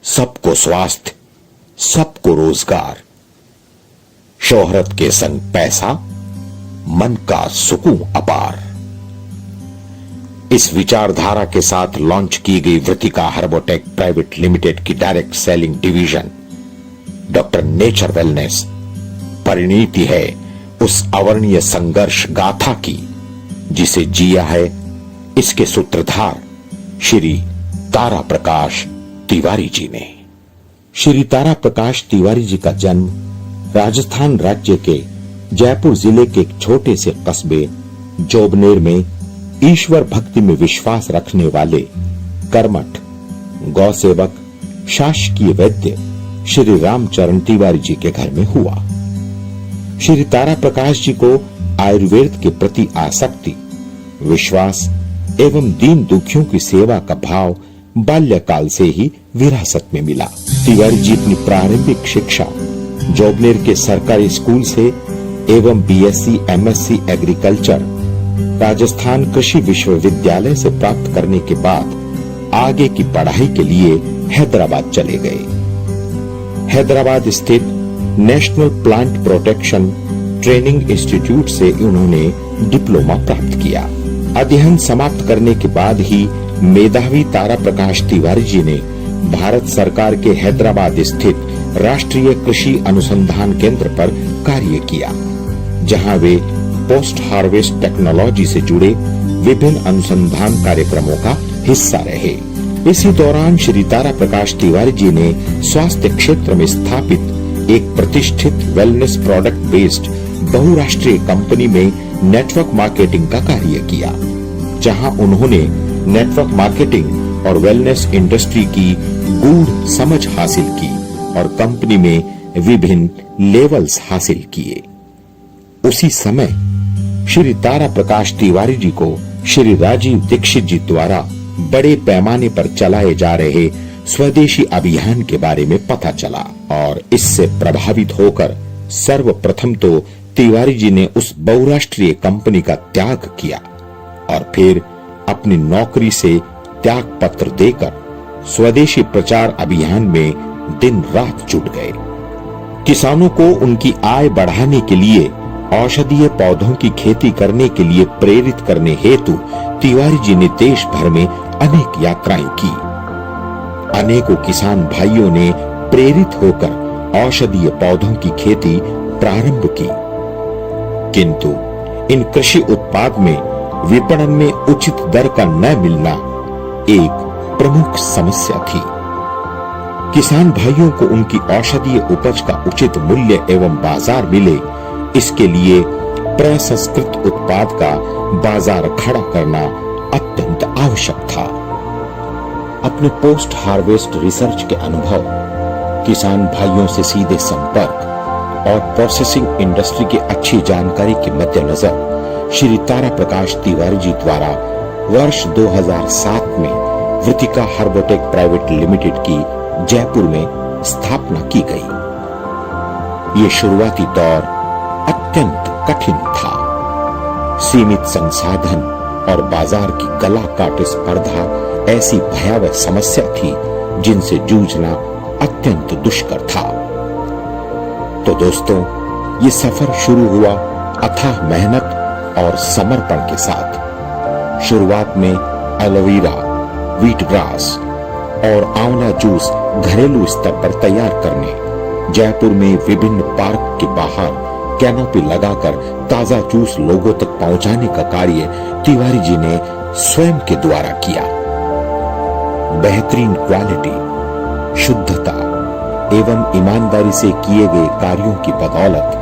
सबको स्वास्थ्य, सबको रोजगार, शोहरत के संग पैसा, मन का सुकून अपार। इस विचारधारा के साथ लॉन्च की गई वृतिका हर्बोटेक प्राइवेट लिमिटेड की direct selling division doctor nature wellness परिणति है उस अवर्णीय संघर्ष गाथा की जिसे जिया है इसके सूत्रधार श्री तारा प्रकाश तिवारी जी ने। श्री तारा प्रकाश तिवारी जी का जन्म राजस्थान राज्य के जयपुर जिले के एक छोटे से कस्बे जोबनेर में ईश्वर भक्ति में विश्वास रखने वाले कर्मठ गौ सेवक शासकीय वैद्य श्री रामचरण तिवारी जी के घर में हुआ। श्री तारा प्रकाश जी को आयुर्वेद के प्रति आसक्ति, विश्वास एवं दीन दुखियों की सेवा का भाव बाल्यकाल से ही विरासत में मिला। तिवारी जी अपनी प्रारंभिक शिक्षा जोबनेर के सरकारी स्कूल से एवं बीएससी एमएससी एग्रीकल्चर राजस्थान कृषि विश्वविद्यालय से प्राप्त करने के बाद आगे की पढ़ाई के लिए हैदराबाद चले गए। हैदराबाद स्थित national plant protection training institute से उन्होंने डिप्लोमा प्राप्त किया। अध्ययन समाप्त करने के बाद ही मेधावी तारा प्रकाश तिवारी जी ने भारत सरकार के हैदराबाद स्थित राष्ट्रीय कृषि अनुसंधान केंद्र पर कार्य किया, जहां वे पोस्ट हार्वेस्ट टेक्नोलॉजी से जुड़े विभिन्न अनुसंधान कार्यक्रमों का हिस्सा रहे। इसी दौरान श्री तारा प्रकाश तिवारी जी ने स्वास्थ्य क्षेत्र में स्थापित एक प्रतिष्ठित वेलनेस प्रोडक्ट बेस्ड बहुराष्ट्रीय कंपनी में नेटवर्क मार्केटिंग का कार्य किया, जहां उन्होंने नेटवर्क मार्केटिंग और वेलनेस इंडस्ट्री की गूढ़ समझ हासिल की और कंपनी में विभिन्न लेवल्स हासिल किए। उसी समय श्री तारा प्रकाश तिवारी जी को श्री राजीव दीक्षित जी द्वारा बड़े पैमाने पर चलाए जा रहे स्वदेशी अभियान के बारे में पता चला और इससे प्रभावित होकर सर्वप्रथम तो तिवारी जी ने उस बहुराष्ट्रीय कंपनी का त्याग किया और फिर अपनी नौकरी से त्याग पत्र देकर स्वदेशी प्रचार अभियान में दिन रात जुट गए। किसानों को उनकी आय बढ़ाने के लिए औषधीय पौधों की खेती करने के लिए प्रेरित करने हेतु तिवारी जी ने देश भर में अनेक यात्राएं की। अनेकों किसान भाइयों ने प्रेरित होकर औषधीय पौधों की खेती प्रारंभ की, किंतु इन कृषि उत्पाद में विपणन में उचित दर का न मिलना एक प्रमुख समस्या थी। किसान भाइयों को उनकी औषधीय उपज का उचित मूल्य एवं बाजार मिले, इसके लिए प्रसंस्कृत उत्पाद का बाजार खड़ा करना अत्यंत आवश्यक था। अपने पोस्ट हार्वेस्ट रिसर्च के अनुभव, किसान भाइयों से सीधे संपर्क और प्रोसेसिंग इंडस्ट्री की अच्छी जानकारी के मद्देनजर श्री तारा प्रकाश तिवारी जी द्वारा वर्ष 2007 में वृतिका हर्बोटेक प्राइवेट लिमिटेड की जयपुर में स्थापना की गई। ये शुरुआती दौर अत्यंत कठिन था। सीमित संसाधन और बाजार की गला काटे स्पर्धा ऐसी भयावह समस्या थी जिनसे जूझना अत्यंत दुष्कर था। तो दोस्तों, ये सफर शुरू हुआ अथाह मेहनत और समर्पण के साथ। शुरुआत में एलोवेरा, व्हीट ग्रास और आंवला जूस घरेलू स्तर पर तैयार करने, जयपुर में विभिन्न पार्क के बाहर कैनोपी लगाकर ताजा जूस लोगों तक पहुंचाने का कार्य तिवारी जी ने स्वयं के द्वारा किया। बेहतरीन क्वालिटी, शुद्धता एवं ईमानदारी से किए गए कार्यों की बदौलत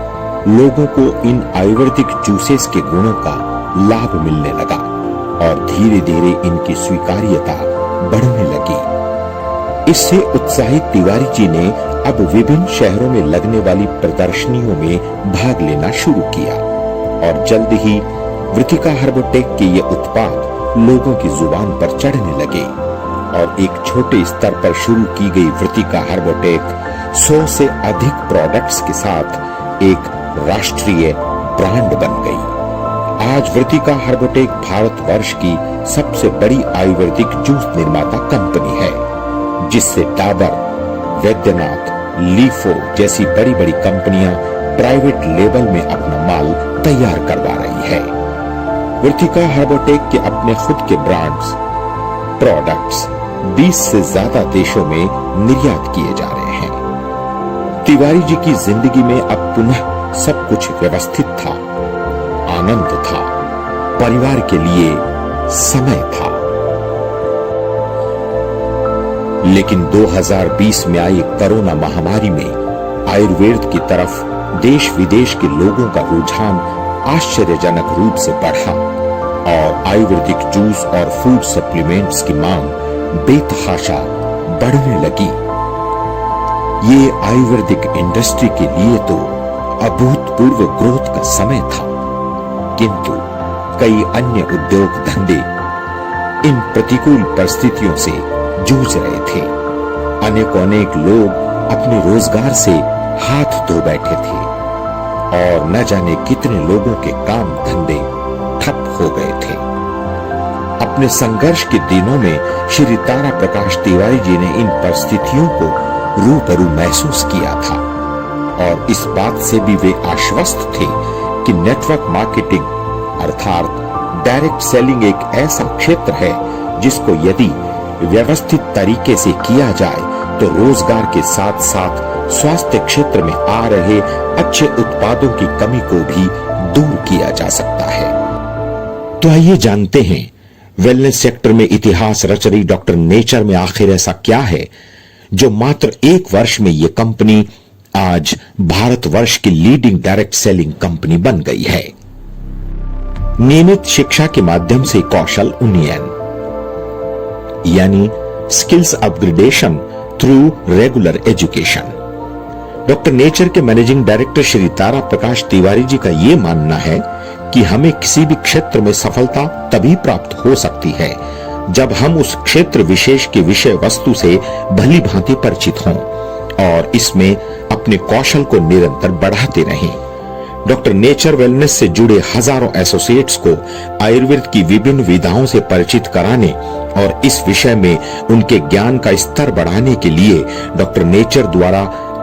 लोगों को इन आयुर्वेदिक जूसेस के गुणों का लाभ मिलने लगा और धीरे धीरे इनकी स्वीकार्यता बढ़ने लगी। इससे उत्साहित तिवारी जी ने अब विभिन्न शहरों में लगने वाली प्रदर्शनियों में भाग लेना शुरू किया और जल्द ही वृतिका हर्बोटेक के ये उत्पाद लोगों की जुबान पर चढ़ने लगे और एक छोटे स्तर पर शुरू की गई वृतिका हर्बोटेक 100 से अधिक प्रोडक्ट्स के साथ एक राष्ट्रीय ब्रांड बन गई। आज वृतिका हर्बोटेक भारतवर्ष की सबसे बड़ी आयुर्वेदिक जूस निर्माता कंपनी है, जिससे डाबर, वैद्यनाथ, लीफो जैसी बड़ी बड़ी कंपनियां प्राइवेट लेवल में अपना माल तैयार करवा रही है। वृत्तिका हर्बोटेक के अपने खुद के ब्रांड्स, प्रोडक्ट्स 20 से ज्यादा देशों में निर्यात किए जा रहे हैं। तिवारी जी की जिंदगी में अब पुनः सब कुछ व्यवस्थित था, आनंद था, परिवार के लिए समय था। लेकिन 2020 में आई कोरोना महामारी में आयुर्वेद की तरफ देश विदेश के लोगों का रुझान आश्चर्यजनक रूप से बढ़ा और आयुर्वेदिक जूस और फूड सप्लीमेंट्स की मांग बेतहाशा बढ़ने लगी। ये आयुर्वेदिक इंडस्ट्री के लिए तो अभूतपूर्व ग्रोथ का समय था, किंतु कई अन्य उद्योग धंधे इन प्रतिकूल परिस्थितियों से जूझ रहे थे। अनेक लोग अपने रोजगार से हाथ धो बैठे थे और न जाने कितने लोगों के काम धंधे ठप हो गए थे। अपने संघर्ष के दिनों में श्री तारा प्रकाश तिवारी जी ने इन परिस्थितियों को रूबरू महसूस किया था और इस बात से भी वे आश्वस्त थे कि नेटवर्क मार्केटिंग अर्थात डायरेक्ट सेलिंग एक ऐसा क्षेत्र है जिसको यदि व्यवस्थित तरीके से किया जाए तो रोजगार के साथ साथ स्वास्थ्य क्षेत्र में आ रहे अच्छे उत्पादों की कमी को भी दूर किया जा सकता है। तो आइए जानते हैं वेलनेस सेक्टर में इतिहास रच रही डॉक्टर नेचर में आखिर ऐसा क्या है जो मात्र 1 वर्ष में यह कंपनी आज भारतवर्ष की लीडिंग डायरेक्ट सेलिंग कंपनी बन गई है। नियमित शिक्षा के माध्यम से कौशल उन्नयन यानी skills upgradation through regular education. Doctor nature के मैनेजिंग डायरेक्टर श्री तारा प्रकाश तिवारी जी का यह मानना है कि हमें किसी भी क्षेत्र में सफलता तभी प्राप्त हो सकती है जब हम उस क्षेत्र विशेष की विषय वस्तु से भली भांति परिचित हों और इसमें अपने कौशल को निरंतर बढ़ाते रहें। डॉक्टर नेचर वेलनेस से जुड़े हजारों एसोसिएट्स को आयुर्वेद की विभिन्न विधाओं से परिचित कराने और इस विषय में उनके ज्ञान का स्तर बढ़ाने के लिए डॉक्टर नेचर द्वारा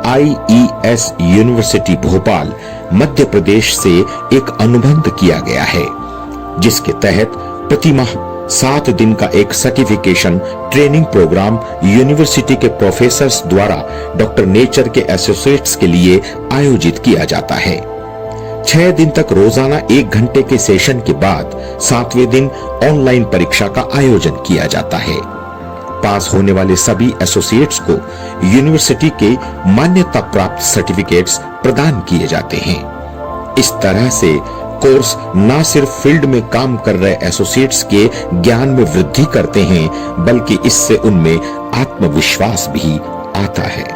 IES यूनिवर्सिटी भोपाल मध्य प्रदेश से एक अनुबंध किया गया है, जिसके तहत प्रतिमाह 7 दिन का एक सर्टिफिकेशन ट्रेनिंग प्रोग्राम यूनिवर्सिटी के प्रोफेसर्स द्वारा डॉक्टर नेचर के एसोसिएट्स के लिए आयोजित किया जाता है। 6 दिन तक रोजाना 1 घंटे के सेशन के बाद 7वें दिन ऑनलाइन परीक्षा का आयोजन किया जाता है। पास होने वाले सभी एसोसिएट्स को यूनिवर्सिटी के मान्यता प्राप्त सर्टिफिकेट्स प्रदान किए जाते हैं। इस तरह से कोर्स न सिर्फ फील्ड में काम कर रहे एसोसिएट्स के ज्ञान में वृद्धि करते हैं, बल्कि इससे उनमें आत्मविश्वास भी आता है।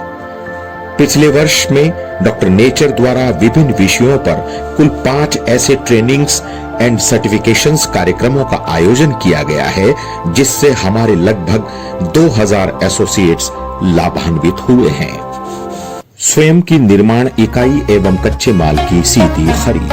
पिछले वर्ष में डॉक्टर नेचर द्वारा विभिन्न विषयों पर कुल 5 ऐसे ट्रेनिंग्स एंड सर्टिफिकेशंस कार्यक्रमों का आयोजन किया गया है, जिससे हमारे लगभग 2000 एसोसिएट्स लाभान्वित हुए हैं। स्वयं की निर्माण इकाई एवं कच्चे माल की सीधी खरीद।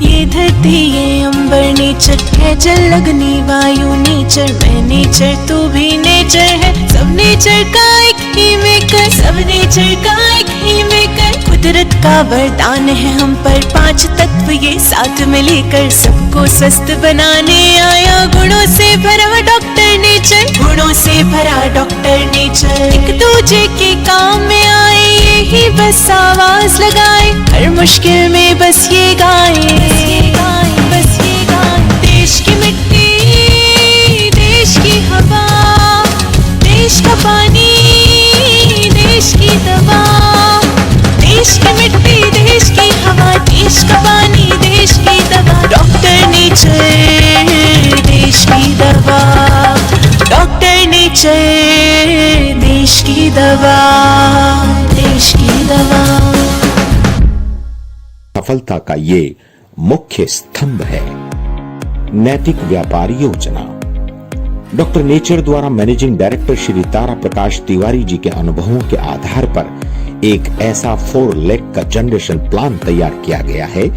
ये धरती ये अंबर नेचर है, जल अग्नि वायु नेचर, मैं नेचर तू भी नेचर है। सब नेचर का एक ही मेकर, सब नेचर का एक ही मेकर। कुदरत का वरदान है हम पर, 5 तत्व ये साथ में लेकर सबको स्वस्थ बनाने आया। गुणों से भरा डॉक्टर नेचर, गुणों से भरा डॉक्टर नेचर। एक दूजे के काम में आए, यही बस आवाज लगाए, हर मुश्किल में बस ये गाए, बस ये गाए। देश की मिट्टी, देश की हवा, देश का पानी, देश की दवा। देश की मिट्टी, देश की हवा, देश का पानी, देश की दवा। डॉक्टर नेचर देश की दवा, डॉक्टर नेचर देश की दवा, देश की दवा। सफलता का ये मुख्य स्तंभ है नैतिक व्यापार योजना। डॉक्टर नेचर द्वारा मैनेजिंग डायरेक्टर श्री तारा प्रकाश तिवारी जी के अनुभवों के आधार पर एक ऐसा 4 लेग का जनरेशन प्लान तैयार किया गया है,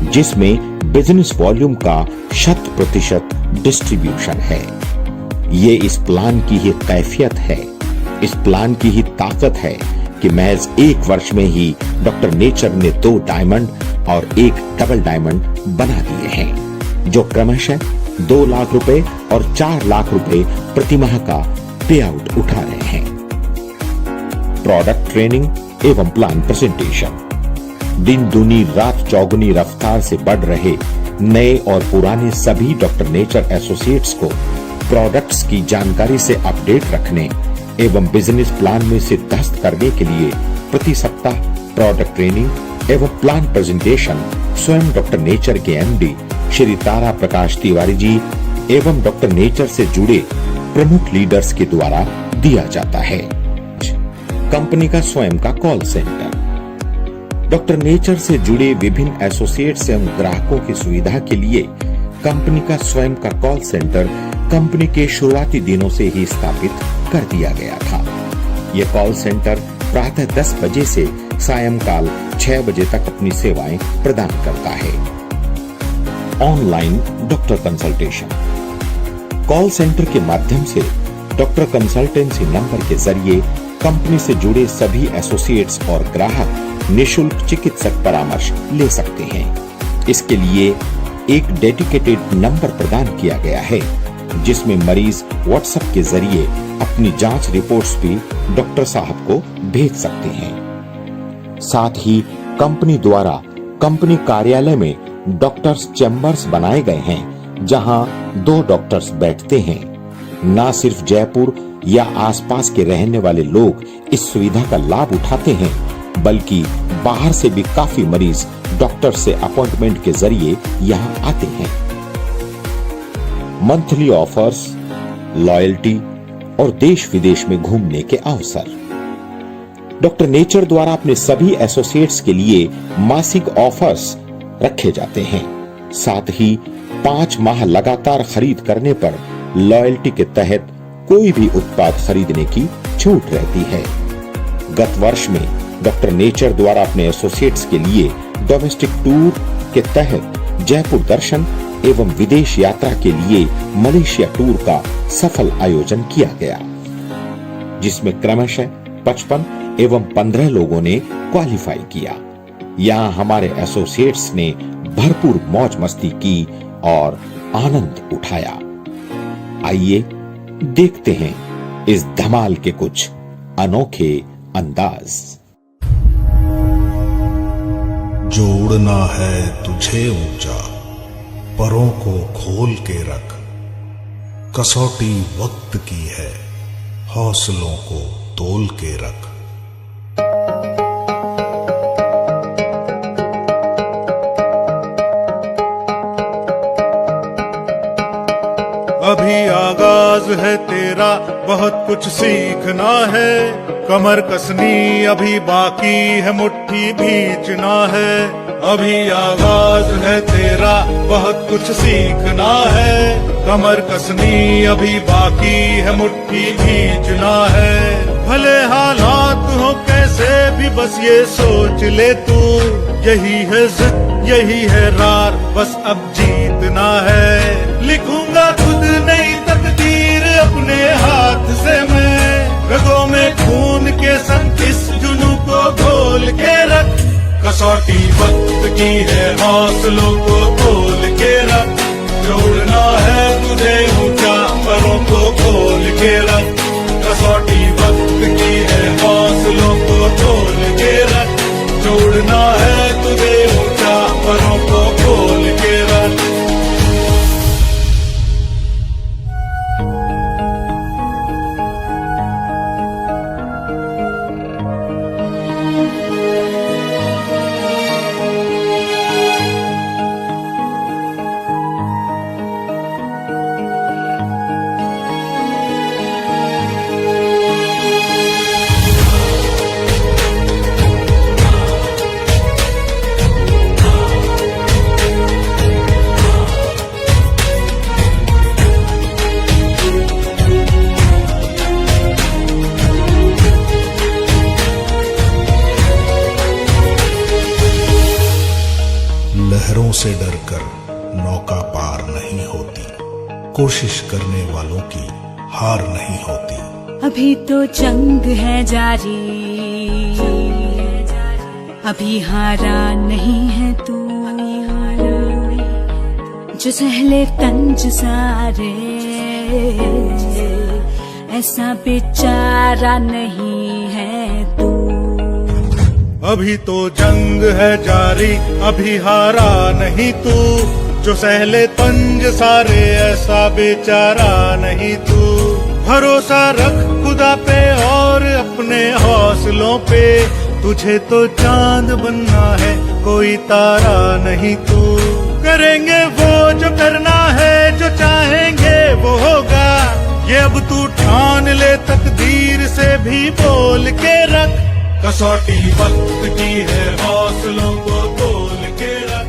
जिसमें बिजनेस वॉल्यूम का 100% डिस्ट्रीब्यूशन है। ये इस प्लान की ही कैफियत है, इस प्लान की ही ताकत है कि महज 1 वर्ष में ही डॉक्टर नेचर ने 2 डायमंड और 1 डबल डायमंड बना दिए हैं, जो क्रमशः 2 लाख रुपए और 4 लाख रुपए प्रति माह का पे आउट उठा रहे हैं। प्रोडक्ट ट्रेनिंग एवं प्लान प्रेजेंटेशन। दिन दूनी रात चौगुनी रफ्तार से बढ़ रहे नए और पुराने सभी डॉक्टर नेचर एसोसिएट्स को प्रोडक्ट्स की जानकारी से अपडेट रखने एवं बिजनेस प्लान में सिद्धस्त करने के लिए प्रति सप्ताह प्रोडक्ट ट्रेनिंग एवं प्लान प्रेजेंटेशन स्वयं डॉक्टर नेचर के एमडी श्री तारा प्रकाश तिवारी जी एवं डॉक्टर नेचर से जुड़े प्रमुख लीडर्स के द्वारा दिया जाता है। कंपनी का स्वयं का कॉल सेंटर। डॉक्टर नेचर से जुड़े विभिन्न एसोसिएट्स एवं ग्राहकों की सुविधा के लिए कंपनी का स्वयं का कॉल सेंटर कंपनी के शुरुआती दिनों से ही स्थापित कर दिया गया था। यह कॉल सेंटर प्रातः 10 बजे से सायंकाल 6 बजे तक अपनी सेवाएं प्रदान करता है। Online doctor consultation. Call centre के माध्यम से डॉक्टर कंसल्टेंसी नंबर के जरिए कंपनी से जुड़े सभी एसोसिएट्स और ग्राहक निशुल्क चिकित्सक परामर्श ले सकते हैं। इसके लिए एक डेडिकेटेड नंबर प्रदान किया गया है, जिसमें मरीज व्हाट्सएप के जरिए अपनी जांच रिपोर्ट्स भी डॉक्टर साहब को भेज सकते हैं। साथ ही कंपनी द्वारा कंपनी कार्यालय में डॉक्टर्स चैम्बर्स बनाए गए हैं, जहां 2 डॉक्टर्स बैठते हैं। न सिर्फ जयपुर या आसपास के रहने वाले लोग इस सुविधा का लाभ उठाते हैं, बल्कि बाहर से भी काफी मरीज डॉक्टर से अपॉइंटमेंट के जरिए यहां आते हैं। मंथली ऑफर्स, लॉयल्टी और देश विदेश में घूमने के अवसर। डॉक्टर नेचर द्वारा अपने सभी एसोसिएट्स के लिए मासिक ऑफर्स रखे जाते हैं। साथ ही 5 माह लगातार खरीद करने पर लॉयल्टी के तहत कोई भी उत्पाद खरीदने की छूट रहती है। गत वर्ष में डॉक्टर नेचर द्वारा अपने एसोसिएट्स के लिए डोमेस्टिक टूर के तहत जयपुर दर्शन एवं विदेश यात्रा के लिए मलेशिया टूर का सफल आयोजन किया गया, जिसमें क्रमशः 55 एवं 15 लोगों ने क्वालिफाई किया। यहाँ हमारे एसोसिएट्स ने भरपूर मौज मस्ती की और आनंद उठाया। आइए देखते हैं इस धमाल के कुछ अनोखे अंदाज। जो उड़ना है तुझे ऊंचा, परों को खोल के रख। कसौटी वक्त की है, हौसलों को तोल के रख। अभी आगाज है तेरा, बहुत कुछ सीखना है। कमर कसनी अभी बाकी है, मुट्ठी भींचना है। अभी आगाज है तेरा, बहुत कुछ सीखना है। कमर कसनी अभी बाकी है, मुट्ठी भींचना है। भले हालात हो कैसे भी, बस ये सोच ले तू, यही है जिद, यही है रार, बस अब जीतना है। लिखूंगा खुद नई तकदीर अपने हाथ से मैं, रगों में खून के संग इस जुनू को घोल के रख। कसौटी वक्त की है, हौसलों को तोल के रख। जोड़ना है तुझे ऊंचा, परों को खोल के रख। कसौटी वक्त की है, हौसलों को तोल के रख। जोड़ना है तुझे ऊंचा, परों को खोल के रख। लहरों से डरकर कोशिश करने वालों की हार नहीं होती। अभी तो जंग है जारी, अभी हारा नहीं है तू, जो सहले तंज सारे ऐसा बेचारा नहीं है तू। अभी तो जंग है जारी, अभी हारा नहीं तू, जो सहले तंज सारे ऐसा बेचारा नहीं तू। भरोसा रख खुदा पे और अपने हौसलों पे, तुझे तो चांद बनना है कोई तारा नहीं तू। करेंगे वो जो करना है, जो चाहेंगे वो होगा, ये अब तू ठान ले तकदीर से भी बोल के रख। कसौटी वक्त की है हौसलों को तोल के रख,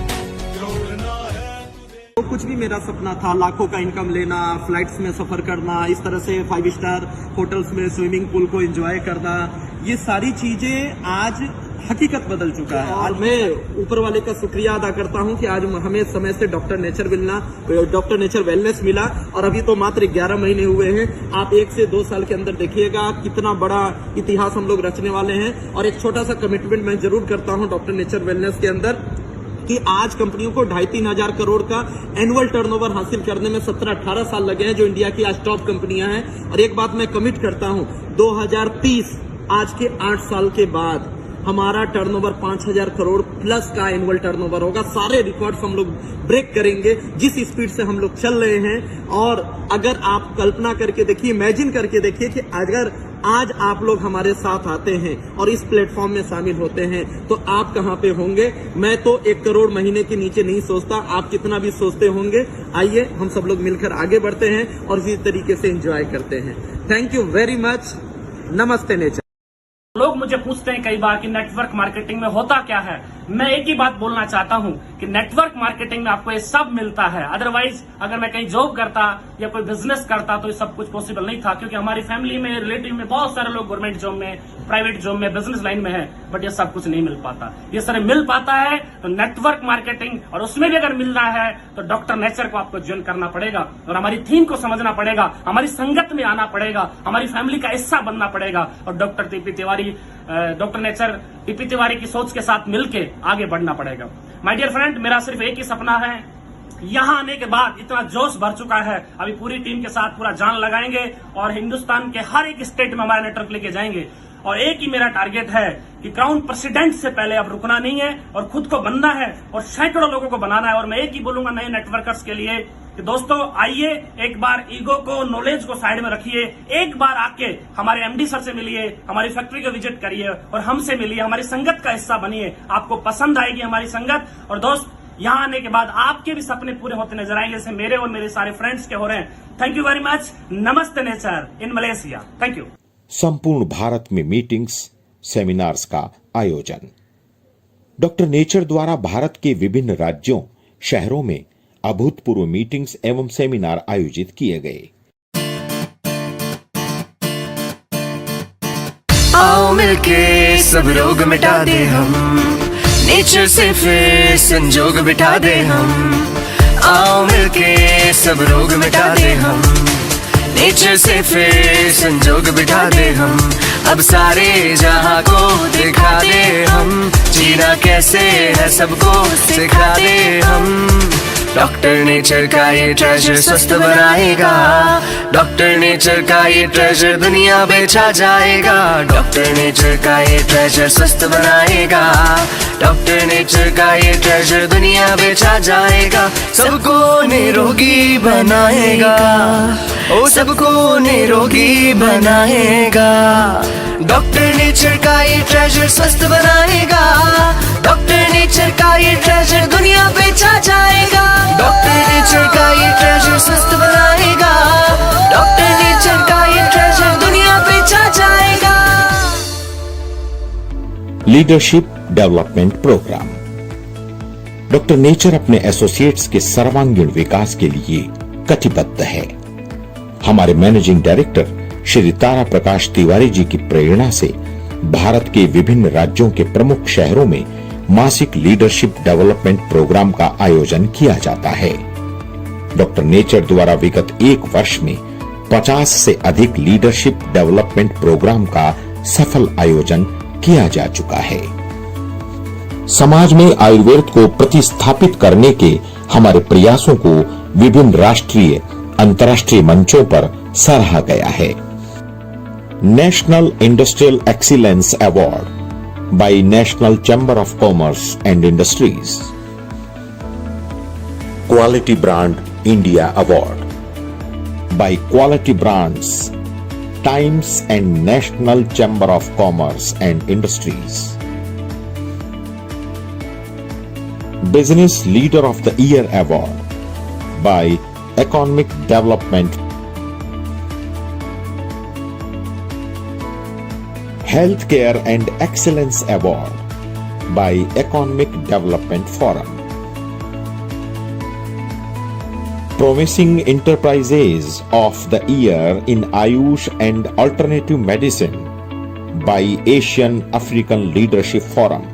जोड़ना है तुझे। तो कुछ भी मेरा सपना था, लाखों का इनकम लेना, फ्लाइट्स में सफर करना, इस तरह से 5 स्टार होटल्स में स्विमिंग पूल को एंजॉय करना, ये सारी चीजें आज हकीकत बदल चुका है। और मैं ऊपर वाले का शुक्रिया अदा करता हूं कि आज हमें समय से डॉक्टर नेचर वेलनेस मिला, और अभी तो मात्र 11 महीने हुए हैं। आप 1 से 2 साल के अंदर देखिएगा कितना बड़ा इतिहास हम लोग रचने वाले हैं। और एक छोटा सा कमिटमेंट मैं जरूर करता हूं डॉक्टर नेचर वेलनेस के अंदर, कि आज कंपनियों को 2.5-3 हजार करोड़ का एनुअल टर्नओवर हासिल करने में 17-18 साल लगे हैं, जो इंडिया की आज टॉप कंपनियां हैं। और एक बात मैं कमिट करता हूं, 2030 आज के 8 साल के बाद हमारा टर्नओवर 5,000 करोड़ प्लस का एनुअल टर्नओवर होगा। सारे रिकॉर्ड्स हम लोग ब्रेक करेंगे जिस स्पीड से हम लोग चल रहे हैं। और अगर आप कल्पना करके देखिए, इमेजिन करके देखिए कि अगर आज आप लोग हमारे साथ आते हैं और इस प्लेटफॉर्म में शामिल होते हैं तो आप कहां पे होंगे। मैं तो 1 करोड़ महीने के नीचे नहीं सोचता, आप कितना भी सोचते होंगे। आइए हम सब लोग मिलकर आगे बढ़ते हैं और इसी तरीके से एंजॉय करते हैं। Thank you very much. नमस्ते नेचर। लोग मुझे पूछते हैं कई बार कि नेटवर्क मार्केटिंग में होता क्या है। मैं एक ही बात बोलना चाहता हूं कि नेटवर्क मार्केटिंग में आपको ये सब मिलता है। अदरवाइज अगर मैं कहीं जॉब करता या कोई बिजनेस करता तो ये सब कुछ पॉसिबल नहीं था, क्योंकि हमारी फैमिली में, रिलेटिव में बहुत सारे लोग गवर्नमेंट जॉब में, प्राइवेट जॉब में, बिजनेस लाइन में है, बट ये सब कुछ नहीं मिल पाता। ये सारे मिल पाता है तो नेटवर्क मार्केटिंग, और उसमें भी अगर मिलना है तो डॉक्टर नेचर को आपको ज्वाइन करना पड़ेगा और हमारी थीम को समझना पड़ेगा, हमारी संगत में आना पड़ेगा, हमारी फैमिली का हिस्सा बनना पड़ेगा और डॉक्टर नेचर टीपी तिवारी की सोच के साथ मिलके आगे बढ़ना पड़ेगा। माय डियर फ्रेंड, मेरा सिर्फ एक ही सपना है, यहाँ आने के बाद इतना जोश भर चुका है, अभी पूरी टीम के साथ पूरा जान लगाएंगे और हिंदुस्तान के हर एक स्टेट में हमारा नेटवर्क लेके जाएंगे। और एक ही मेरा टारगेट है कि क्राउन प्रेसिडेंट से पहले अब रुकना नहीं है और खुद को बनना है और सैकड़ों लोगों को बनाना है। और मैं एक ही बोलूंगा नए नेटवर्कर्स के लिए कि दोस्तों आइए, एक बार ईगो को, नॉलेज को साइड में रखिए, एक बार आके हमारे एमडी सर से मिलिए, हमारी फैक्ट्री को विजिट करिए और हमसे मिलिए, हमारी संगत का हिस्सा बनिए। आपको पसंद आएगी हमारी संगत। और दोस्त, यहाँ आने के बाद आपके भी सपने पूरे होते नजर आएंगे, जैसे मेरे और मेरे सारे फ्रेंड्स के हो रहे हैं। Thank you very much. नमस्ते nature in Malaysia. Thank you. संपूर्ण भारत में मीटिंग्स, सेमिनार्स का आयोजन। डॉक्टर नेचर द्वारा भारत के विभिन्न राज्यों, शहरों में अभूतपूर्व मीटिंग्स एवं सेमिनार आयोजित किए गए। आओ मिलके सब रोग मिटा दे हम, नेचर से फिर संजोग बिठा दे हम। आओ मिलके सब रोग मिटा दे हम, नेचर से फिर संजोग बिठा दे हम। अब सारे जहां को दिखा दे हम, जीना कैसे है सबको सिखा दे हम। डॉक्टर नेचर का ये ट्रेजर स्वस्थ बनाएगा, डॉक्टर नेचर का ये ट्रेजर दुनिया बेचा जाएगा। डॉक्टर नेचर का ये ट्रेजर स्वस्थ बनाएगा, डॉक्टर नेचर का ये ट्रेजर दुनिया बेचा जाएगा। सबको निरोगी बनाएगा, ओ सबको निरोगी बनाएगा। डॉक्टर नेचर का ये ट्रेजर स्वस्थ बनाएगा, डॉक्टर नेचर का ये ट्रेजर दुनिया बेचा जाएगा। डॉक्टर नेचर का ये ट्रेजर स्वस्थ बनाएगा, डॉक्टर नेचर का ये ट्रेजर दुनिया बेचा जाएगा। Leadership development programme. Doctor nature अपने एसोसिएट्स के सर्वांगीण विकास के लिए कटिबद्ध है। हमारे मैनेजिंग डायरेक्टर श्री तारा प्रकाश तिवारी जी की प्रेरणा से भारत के विभिन्न राज्यों के प्रमुख शहरों में मासिक लीडरशिप डेवलपमेंट प्रोग्राम का आयोजन किया जाता है। डॉक्टर नेचर द्वारा विगत 1 वर्ष में 50 से अधिक लीडरशिप डेवलपमेंट प्रोग्राम का सफल आयोजन किया जा चुका है। समाज में आयुर्वेद को प्रतिस्थापित करने के हमारे प्रयासों को विभिन्न राष्ट्रीय अंतर्राष्ट्रीय मंचों पर सराहा गया है। National industrial excellence award bye national chamber of commerce and industries, quality brand India award bye quality brands, times and national chamber of commerce and industries, business leader of the year award bye economic development, Healthcare and Excellence Award by Economic Development Forum, Promising Enterprises of the Year in Ayush and Alternative Medicine by Asian African Leadership Forum,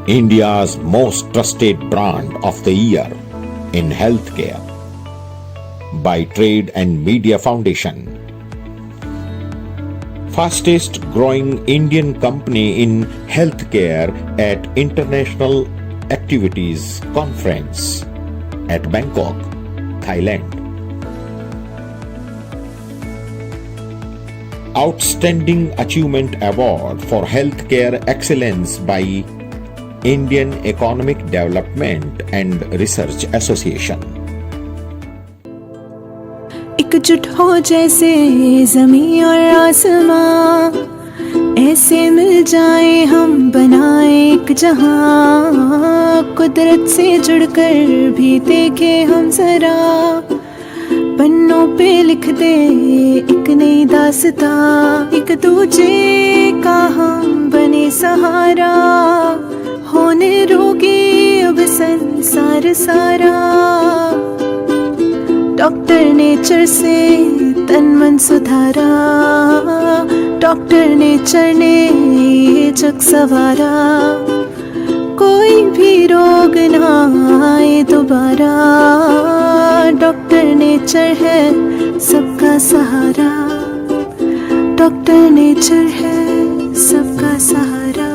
India's Most Trusted Brand of the Year in Healthcare by Trade and Media Foundation, fastest growing Indian company in healthcare at International Activities Conference at Bangkok, Thailand. Outstanding Achievement Award for Healthcare Excellence by Indian Economic Development and Research Association. एकजुट हो जैसे जमीन और आसमां, ऐसे मिल जाए हम बनाए एक जहां। कुदरत से जुड़कर भी देखे हम जरा, पन्नों पे लिख दे एक नई दास्तां। एक दूजे का हम बने सहारा, होने रोगे अब संसार सारा। डॉक्टर नेचर से तन मन सुधारा, डॉक्टर नेचर ने ये जग सवारा। कोई भी रोग ना आए दोबारा, डॉक्टर नेचर है सबका सहारा, डॉक्टर नेचर है सबका सहारा।